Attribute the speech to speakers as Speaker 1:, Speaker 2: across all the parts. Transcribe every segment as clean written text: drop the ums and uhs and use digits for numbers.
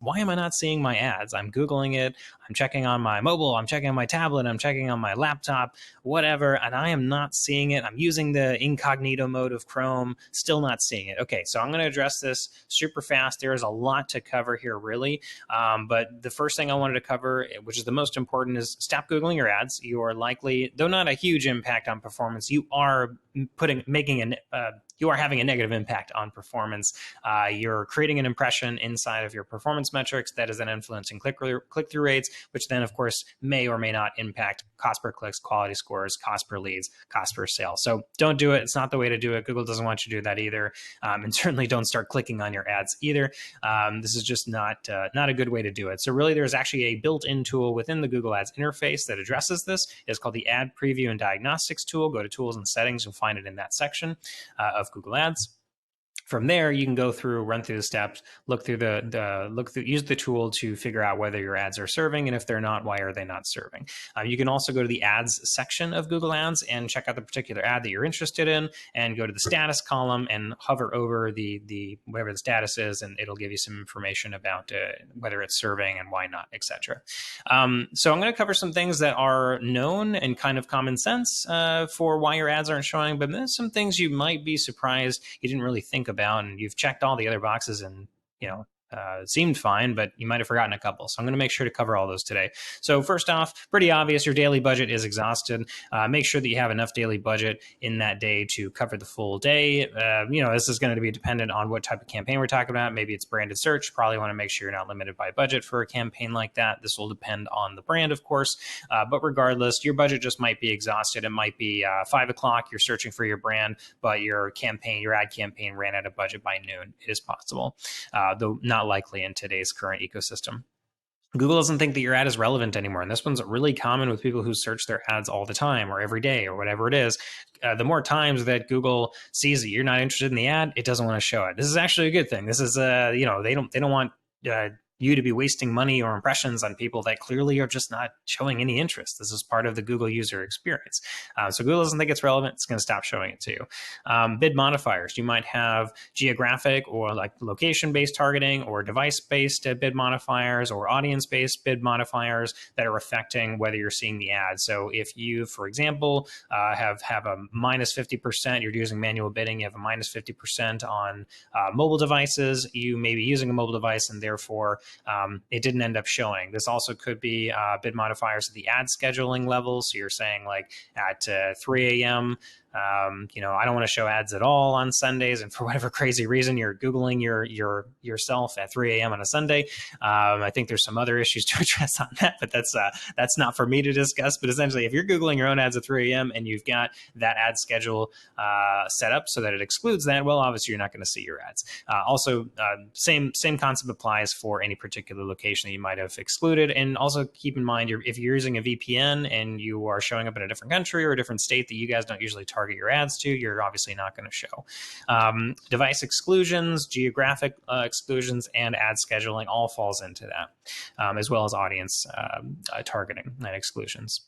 Speaker 1: why am I not seeing my ads? I'm Googling it, I'm checking on my mobile, I'm checking on my tablet, I'm checking on my laptop, whatever, and I am not seeing it. I'm using the incognito mode of Chrome, still not seeing it. Okay, so I'm going to address this super fast. There is a lot to cover here, really. But the first thing I wanted to cover, which is the most important, is stop Googling your ads. You are likely, though not a huge impact on performance, you are you are having a negative impact on performance. You're creating an impression inside of your performance metrics that is then influencing click-through rates, which then, of course, may or may not impact cost per clicks, quality scores, cost per leads, cost per sale. So don't do it. It's not the way to do it. Google doesn't want you to do that either. And certainly don't start clicking on your ads either. This is just not a good way to do it. So really, there's actually a built-in tool within the Google Ads interface that addresses this. It's called the Ad Preview and Diagnostics tool. Go to Tools and Settings. You'll find it in that section of Google Ads. From there, you can go through, run through the steps, use the tool to figure out whether your ads are serving, and if they're not, why are they not serving? You can also go to the ads section of Google Ads and check out the particular ad that you're interested in, and go to the status column and hover over the whatever the status is, and it'll give you some information about whether it's serving and why not, etc. So I'm going to cover some things that are known and kind of common sense for why your ads aren't showing, but there's some things you might be surprised you didn't really think about. And you've checked all the other boxes and, seemed fine, but you might have forgotten a couple. So I'm going to make sure to cover all those today. So first off, pretty obvious, your daily budget is exhausted. Make sure that you have enough daily budget in that day to cover the full day. This is going to be dependent on what type of campaign we're talking about. Maybe it's branded search. Probably want to make sure you're not limited by budget for a campaign like that. This will depend on the brand, of course. But regardless, your budget just might be exhausted. It might be 5 o'clock. You're searching for your brand, but your ad campaign ran out of budget by noon. It is possible, though not likely in today's current ecosystem. Google doesn't think that your ad is relevant anymore. And this one's really common with people who search their ads all the time or every day or whatever it is. The more times that Google sees that you're not interested in the ad, it doesn't want to show it. This is actually a good thing. This is, they don't want you to be wasting money or impressions on people that clearly are just not showing any interest. This is part of the Google user experience. So Google doesn't think it's relevant. It's going to stop showing it to you. Bid modifiers. You might have geographic or like location-based targeting or device-based bid modifiers or audience-based bid modifiers that are affecting whether you're seeing the ad. So if you, for example, have a minus 50%, you're using manual bidding, you have a minus 50% on mobile devices, you may be using a mobile device and therefore it didn't end up showing. This also could be bid modifiers at the ad scheduling level. So you're saying like at 3 a.m., I don't want to show ads at all on Sundays, and for whatever crazy reason you're Googling yourself at 3 a.m. on a Sunday. I think there's some other issues to address on that, but that's not for me to discuss. But essentially, if you're Googling your own ads at 3 a.m. and you've got that ad schedule set up so that it excludes that, well, obviously you're not going to see your ads. Also, same concept applies for any particular location that you might have excluded. And also keep in mind, if you're using a VPN and you are showing up in a different country or a different state that you guys don't usually target your ads to, you're obviously not going to show. Device exclusions, geographic exclusions, and ad scheduling all falls into that, as well as audience targeting and exclusions.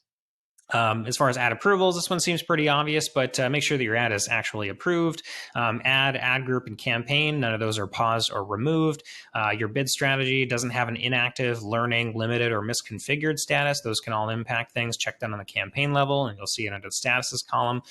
Speaker 1: As far as ad approvals, this one seems pretty obvious, but make sure that your ad is actually approved. Ad group, and campaign, none of those are paused or removed. Your bid strategy doesn't have an inactive, learning, limited, or misconfigured status. Those can all impact things. Check that on the campaign level, and you'll see it under the statuses column.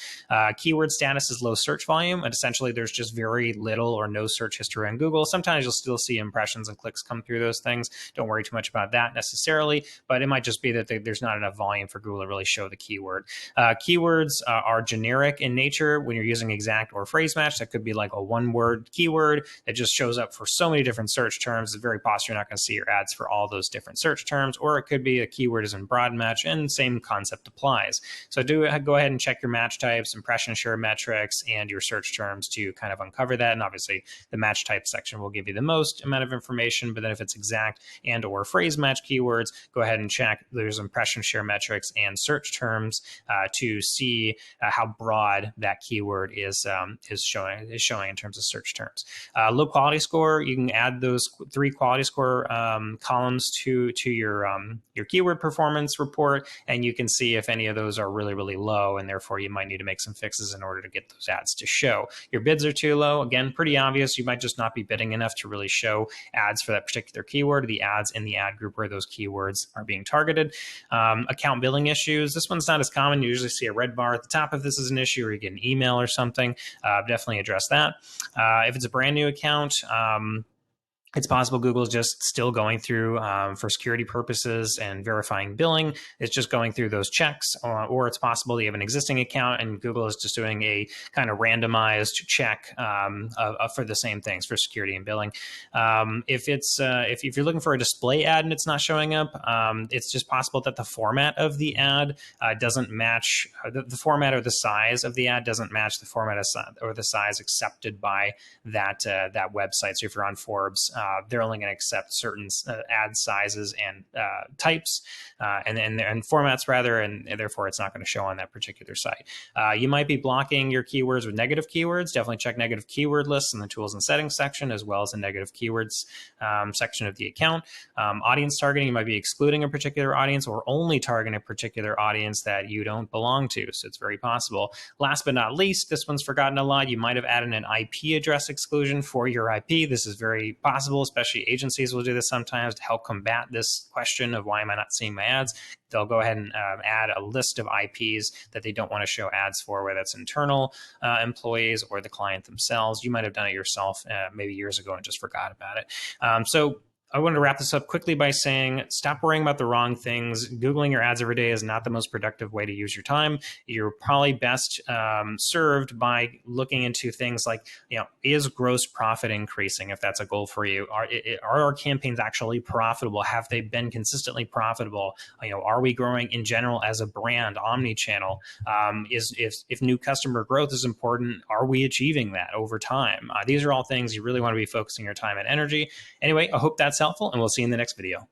Speaker 1: Keyword status is low search volume, and essentially there's just very little or no search history on Google. Sometimes you'll still see impressions and clicks come through those things. Don't worry too much about that necessarily, but it might just be that there's not enough volume for Google to really show the keyword. Keywords are generic in nature when you're using exact or phrase match. That could be like a one-word keyword that just shows up for so many different search terms. It's very possible you're not going to see your ads for all those different search terms, or it could be a keyword is in broad match, and same concept applies. So go ahead and check your match types, impression share metrics, and your search terms to kind of uncover that. And obviously the match type section will give you the most amount of information, but then if it's exact and or phrase match keywords, go ahead and check there's impression share metrics and search search terms to see how broad that keyword is showing in terms of search terms. Low quality score, you can add those 3 quality score columns to your keyword performance report, and you can see if any of those are really, really low, and therefore you might need to make some fixes in order to get those ads to show. Your bids are too low. Again, pretty obvious. You might just not be bidding enough to really show ads for that particular keyword, the ads in the ad group where those keywords are being targeted. Account billing issues. This one's not as common. You usually see a red bar at the top if this is an issue, or you get an email or something. Definitely address that. If it's a brand new account, it's possible Google is just still going through, for security purposes and verifying billing, it's just going through those checks, or it's possible you have an existing account and Google is just doing a kind of randomized check for the same things for security and billing. If you're looking for a display ad and it's not showing up, it's just possible that the format of the ad doesn't match, the format or the size of the ad doesn't match the format or the size accepted by that website. So if you're on Forbes, they're only going to accept certain ad sizes and types and formats rather, and therefore it's not going to show on that particular site. You might be blocking your keywords with negative keywords. Definitely check negative keyword lists in the tools and settings section, as well as the negative keywords section of the account. Audience targeting, you might be excluding a particular audience or only targeting a particular audience that you don't belong to. So it's very possible. Last but not least, this one's forgotten a lot. You might have added an IP address exclusion for your IP. This is very possible, especially agencies will do this sometimes to help combat this question of why am I not seeing my ads. They'll go ahead and add a list of IPs that they don't want to show ads for, whether that's internal employees or the client themselves. You might have done it yourself maybe years ago and just forgot about it. So I wanted to wrap this up quickly by saying, stop worrying about the wrong things. Googling your ads every day is not the most productive way to use your time. You're probably best served by looking into things like, is gross profit increasing, if that's a goal for you? Are our campaigns actually profitable? Have they been consistently profitable? Are we growing in general as a brand, omni-channel? If new customer growth is important, are we achieving that over time? These are all things you really want to be focusing your time and energy. Anyway, I hope that's helpful, and we'll see you in the next video.